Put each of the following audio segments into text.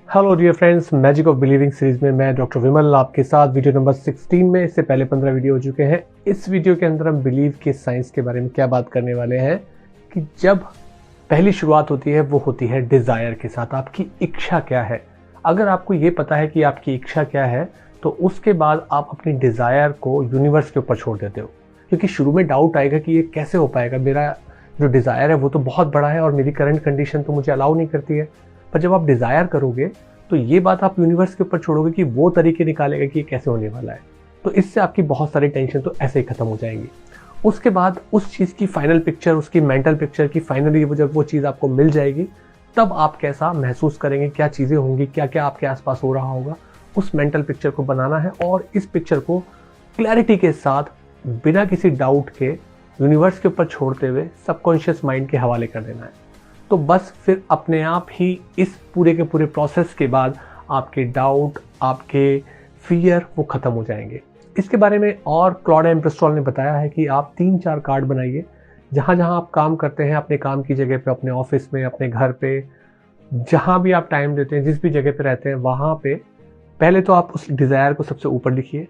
Hello dear friends, magic of believing series में मैं doctor विमल आपके साथ वीडियो नंबर 16 में। इससे पहले 15 वीडियो हो चुके हैं। इस वीडियो के अंदर हम बिलीव के साइंस के बारे में क्या बात करने वाले हैं कि जब पहली शुरुआत होती है वो होती है डिज़ायर के साथ। आपकी इच्छा क्या है? अगर आपको ये पता है कि आपकी इच्छा क्या है तो उसके बाद आप अपनी डिज़ायर को यूनिवर्स के ऊपर छोड़ देते हो, क्योंकि शुरू में डाउट आएगा कि ये कैसे हो पाएगा, मेरा जो डिज़ायर है वो तो बहुत बड़ा है और मेरी करंट कंडीशन तो मुझे अलाउ नहीं करती है। पर जब आप डिज़ायर करोगे तो ये बात आप यूनिवर्स के ऊपर छोड़ोगे कि वो तरीके निकालेगा कि ये कैसे होने वाला है। तो इससे आपकी बहुत सारी टेंशन तो ऐसे ही खत्म हो जाएंगी। उसके बाद उस चीज़ की फाइनल पिक्चर, उसकी मेंटल पिक्चर की फाइनली जब वो चीज़ आपको मिल जाएगी तब आप कैसा महसूस करेंगे, क्या चीज़ें होंगी, क्या क्या आपके आसपास हो रहा होगा, उस मेंटल पिक्चर को बनाना है और इस पिक्चर को क्लैरिटी के साथ बिना किसी डाउट के यूनिवर्स के ऊपर छोड़ते हुए सबकॉन्शियस माइंड के हवाले कर देना है। तो बस फिर अपने आप ही इस पूरे के पूरे प्रोसेस के बाद आपके डाउट, आपके फियर वो ख़त्म हो जाएंगे। इसके बारे में और क्लॉड एम्ब्रिस्टॉल ने बताया है कि आप 3-4 कार्ड बनाइए जहाँ जहाँ आप काम करते हैं, अपने काम की जगह पे, अपने ऑफिस में, अपने घर पे, जहाँ भी आप टाइम देते हैं, जिस भी जगह पे रहते हैं वहाँ पे पहले तो आप उस डिज़ायर को सबसे ऊपर लिखिए,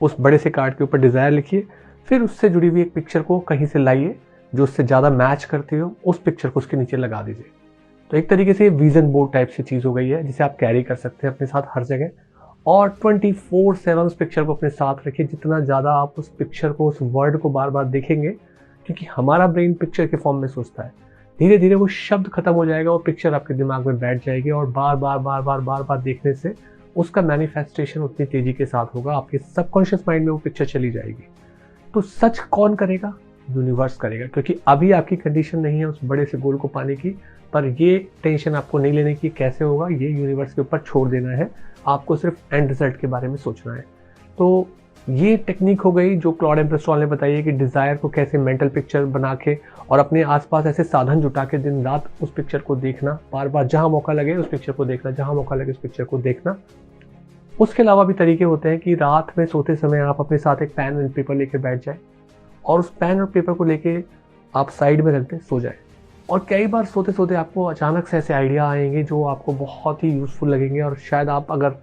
उस बड़े से कार्ड के ऊपर डिज़ायर लिखिए, फिर उससे जुड़ी हुई एक पिक्चर को कहीं से लाइए जो उससे ज़्यादा मैच करती हो, उस पिक्चर को उसके नीचे लगा दीजिए। तो एक तरीके से विजन बोर्ड टाइप से चीज़ हो गई है जिसे आप कैरी कर सकते हैं अपने साथ हर जगह। और 24/7 उस पिक्चर को अपने साथ रखिए। जितना ज़्यादा आप उस पिक्चर को, उस वर्ड को बार बार देखेंगे, क्योंकि हमारा ब्रेन पिक्चर के फॉर्म में सोचता है, धीरे धीरे वो शब्द खत्म हो जाएगा और पिक्चर आपके दिमाग में बैठ जाएगी और बार बार देखने से उसका मैनिफेस्टेशन उतनी तेज़ी के साथ होगा, आपके सबकॉन्शियस माइंड में वो पिक्चर चली जाएगी। तो सच कौन करेगा? यूनिवर्स करेगा, क्योंकि अभी आपकी कंडीशन नहीं है उस बड़े से गोल को पाने की। पर ये टेंशन आपको नहीं लेने की, कैसे होगा ये यूनिवर्स के ऊपर छोड़ देना है। आपको सिर्फ एंड रिजल्ट के बारे में सोचना है। तो ये टेक्निक हो गई जो क्लॉड एम्ब्रिस्टॉल ने बताई है कि डिज़ायर को कैसे मेंटल पिक्चर बना के और अपने आसपास ऐसे साधन जुटा के दिन रात उस पिक्चर को देखना, बार बार जहाँ मौका लगे उस पिक्चर को देखना, जहाँ मौका लगे उस पिक्चर को देखना। उसके अलावा भी तरीके होते हैं कि रात में सोते समय आप अपने साथ एक पेन एंड पेपर लेकर बैठ जाए और उस पेन और पेपर को लेके आप साइड में रख दें, सो जाए। और कई बार सोते सोते आपको अचानक से ऐसे आइडिया आएंगे जो आपको बहुत ही यूज़फुल लगेंगे और शायद आप अगर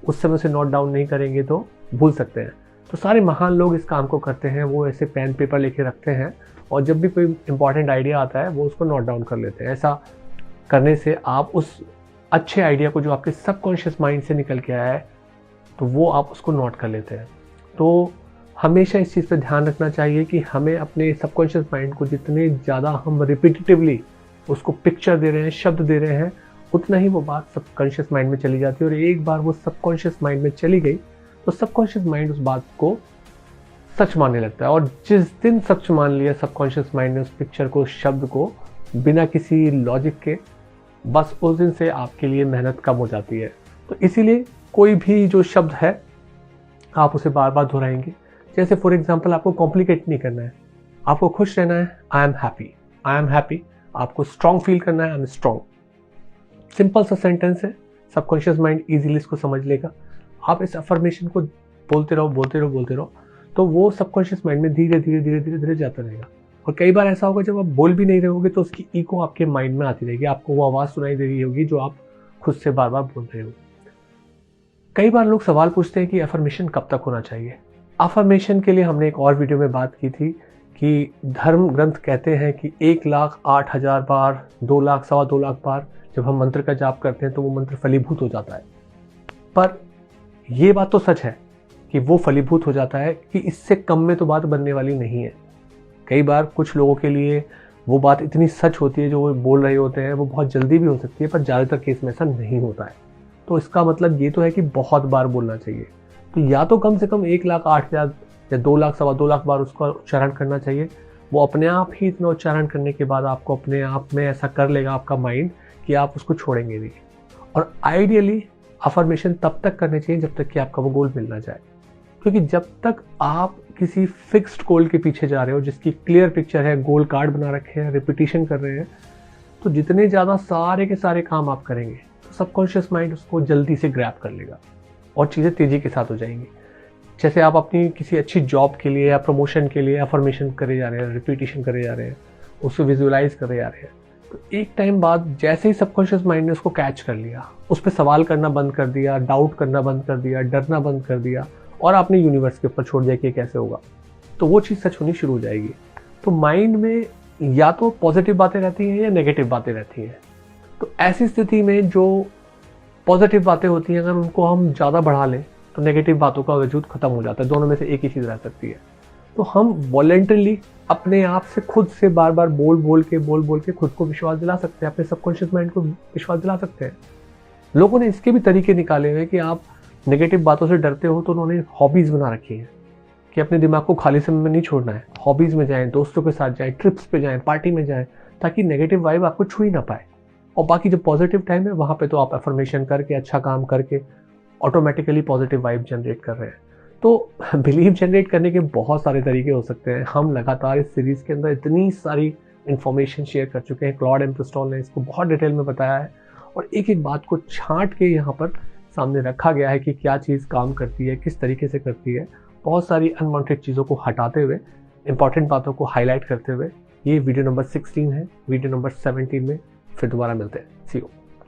उस समय से नोट डाउन नहीं करेंगे तो भूल सकते हैं। तो सारे महान लोग इस काम को करते हैं, वो ऐसे पेन पेपर लेके रखते हैं और जब भी कोई इंपॉर्टेंट आइडिया आता है वो उसको नोट डाउन कर लेते हैं। ऐसा करने से आप उस अच्छे आइडिया को जो आपके सबकॉन्शियस माइंड से निकल के आया है तो वो आप उसको नोट कर लेते हैं। तो हमेशा इस चीज़ पे ध्यान रखना चाहिए कि हमें अपने सबकॉन्शियस माइंड को जितने ज़्यादा हम रिपीटिटिवली उसको पिक्चर दे रहे हैं, शब्द दे रहे हैं, उतना ही वो बात सबकॉन्शियस माइंड में चली जाती है। और एक बार वो सबकॉन्शियस माइंड में चली गई तो सबकॉन्शियस माइंड उस बात को सच मानने लगता है। और जिस दिन सच मान लिया सबकॉन्शियस माइंड ने उस पिक्चर को, उस शब्द को, बिना किसी लॉजिक के, बस उस दिन से आपके लिए मेहनत कम हो जाती है। तो इसीलिए कोई भी जो शब्द है आप उसे बार बार दोहराएंगे। जैसे फॉर एग्जाम्पल आपको कॉम्प्लिकेट नहीं करना है, आपको खुश रहना है, I am happy, I am happy. आपको स्ट्रॉन्ग फील करना है, आई एम स्ट्रॉन्ग। सिंपल सा सेंटेंस है, सबकॉन्शियस माइंड इजीली इसको समझ लेगा। आप इस अफर्मेशन को बोलते रहो तो वो सबकॉन्शियस माइंड में धीरे धीरे जाता रहेगा। और कई बार ऐसा होगा जब आप बोल भी नहीं रहे होगे तो उसकी इको आपके माइंड में आती रहेगी, आपको वो आवाज़ सुनाई दे रही होगी जो आप खुद से बार बार बोल रहे हो। कई बार लोग सवाल पूछते हैं कि अफर्मेशन कब तक होना चाहिए। अफर्मेशन के लिए हमने एक और वीडियो में बात की थी कि धर्म ग्रंथ कहते हैं कि 1,08,000 बार, 2 लाख, 2.25 लाख बार जब हम मंत्र का जाप करते हैं तो वो मंत्र फलीभूत हो जाता है। पर ये बात तो सच है कि वो फलीभूत हो जाता है, कि इससे कम में तो बात बनने वाली नहीं है। कई बार कुछ लोगों के लिए वो बात इतनी सच होती है जो वो बोल रहे होते हैं, वो बहुत जल्दी भी हो सकती है, पर ज़्यादातर केस में ऐसा नहीं होता है। तो इसका मतलब ये तो है कि बहुत बार बोलना चाहिए। तो या तो कम से कम 1,08,000 या 2 लाख, 2.25 लाख बार उसका उच्चारण करना चाहिए। वो अपने आप ही इतना उच्चारण करने के बाद आपको अपने आप में ऐसा कर लेगा आपका माइंड कि आप उसको छोड़ेंगे नहीं। और आइडियली अफर्मेशन तब तक करने चाहिए जब तक कि आपका वो गोल मिल ना जाए, क्योंकि जब तक आप किसी फिक्स्ड गोल के पीछे जा रहे हो जिसकी क्लियर पिक्चर है, गोल कार्ड बना रखे हैं, रिपीटिशन कर रहे हैं, तो जितने ज़्यादा सारे के सारे काम आप करेंगे तो सबकॉन्शियस माइंड उसको जल्दी से ग्रैब कर लेगा और चीज़ें तेज़ी के साथ हो जाएंगी। जैसे आप अपनी किसी अच्छी जॉब के लिए या प्रमोशन के लिए अफर्मेशन करे जा रहे हैं, रिपीटिशन करे जा रहे हैं, उसको विजुअलाइज करे जा रहे हैं, तो एक टाइम बाद जैसे ही सबकॉन्शियस माइंड ने उसको कैच कर लिया, उस पर सवाल करना बंद कर दिया, डाउट करना बंद कर दिया, डरना बंद कर दिया और आपने यूनिवर्स के ऊपर छोड़ दिया कि कैसे होगा, तो वो चीज़ सच होनी शुरू हो जाएगी। तो माइंड में या तो पॉजिटिव बातें रहती हैं या नेगेटिव बातें रहती हैं। तो ऐसी स्थिति में जो पॉजिटिव बातें होती हैं, अगर उनको हम ज़्यादा बढ़ा लें तो नेगेटिव बातों का वजूद खत्म हो जाता है। दोनों में से एक ही चीज़ रह सकती है। तो हम वॉलेंटरली अपने आप से खुद से बार बार बोल बोल के खुद को विश्वास दिला सकते हैं, अपने सबकॉन्शियस माइंड को विश्वास दिला सकते हैं। लोगों ने इसके भी तरीके निकाले हुए कि आप नेगेटिव बातों से डरते हो तो उन्होंने हॉबीज़ बना रखी हैं कि अपने दिमाग को खाली समय में नहीं छोड़ना है, हॉबीज़ में जाएं, दोस्तों के साथ जाएं, ट्रिप्स पे जाएं, पार्टी में जाएं, ताकि नेगेटिव वाइब आपको छू ही ना पाए। और बाकी जो पॉजिटिव टाइम है वहाँ पे तो आप अफर्मेशन करके, अच्छा काम करके ऑटोमेटिकली पॉजिटिव वाइब जनरेट कर रहे हैं। तो बिलीव जनरेट करने के बहुत सारे तरीके हो सकते हैं। हम लगातार इस सीरीज़ के अंदर इतनी सारी इन्फॉर्मेशन शेयर कर चुके हैं। क्लॉड एम्प्रेस्टॉल ने इसको बहुत डिटेल में बताया है और एक एक बात को छांट के यहाँ पर सामने रखा गया है कि क्या चीज़ काम करती है, किस तरीके से करती है। बहुत सारी अनवांटेड चीज़ों को हटाते हुए, इंपॉर्टेंट बातों को हाईलाइट करते हुए ये वीडियो नंबर 16 है। वीडियो नंबर 17 में फिर दोबारा मिलते हैं। सी यू।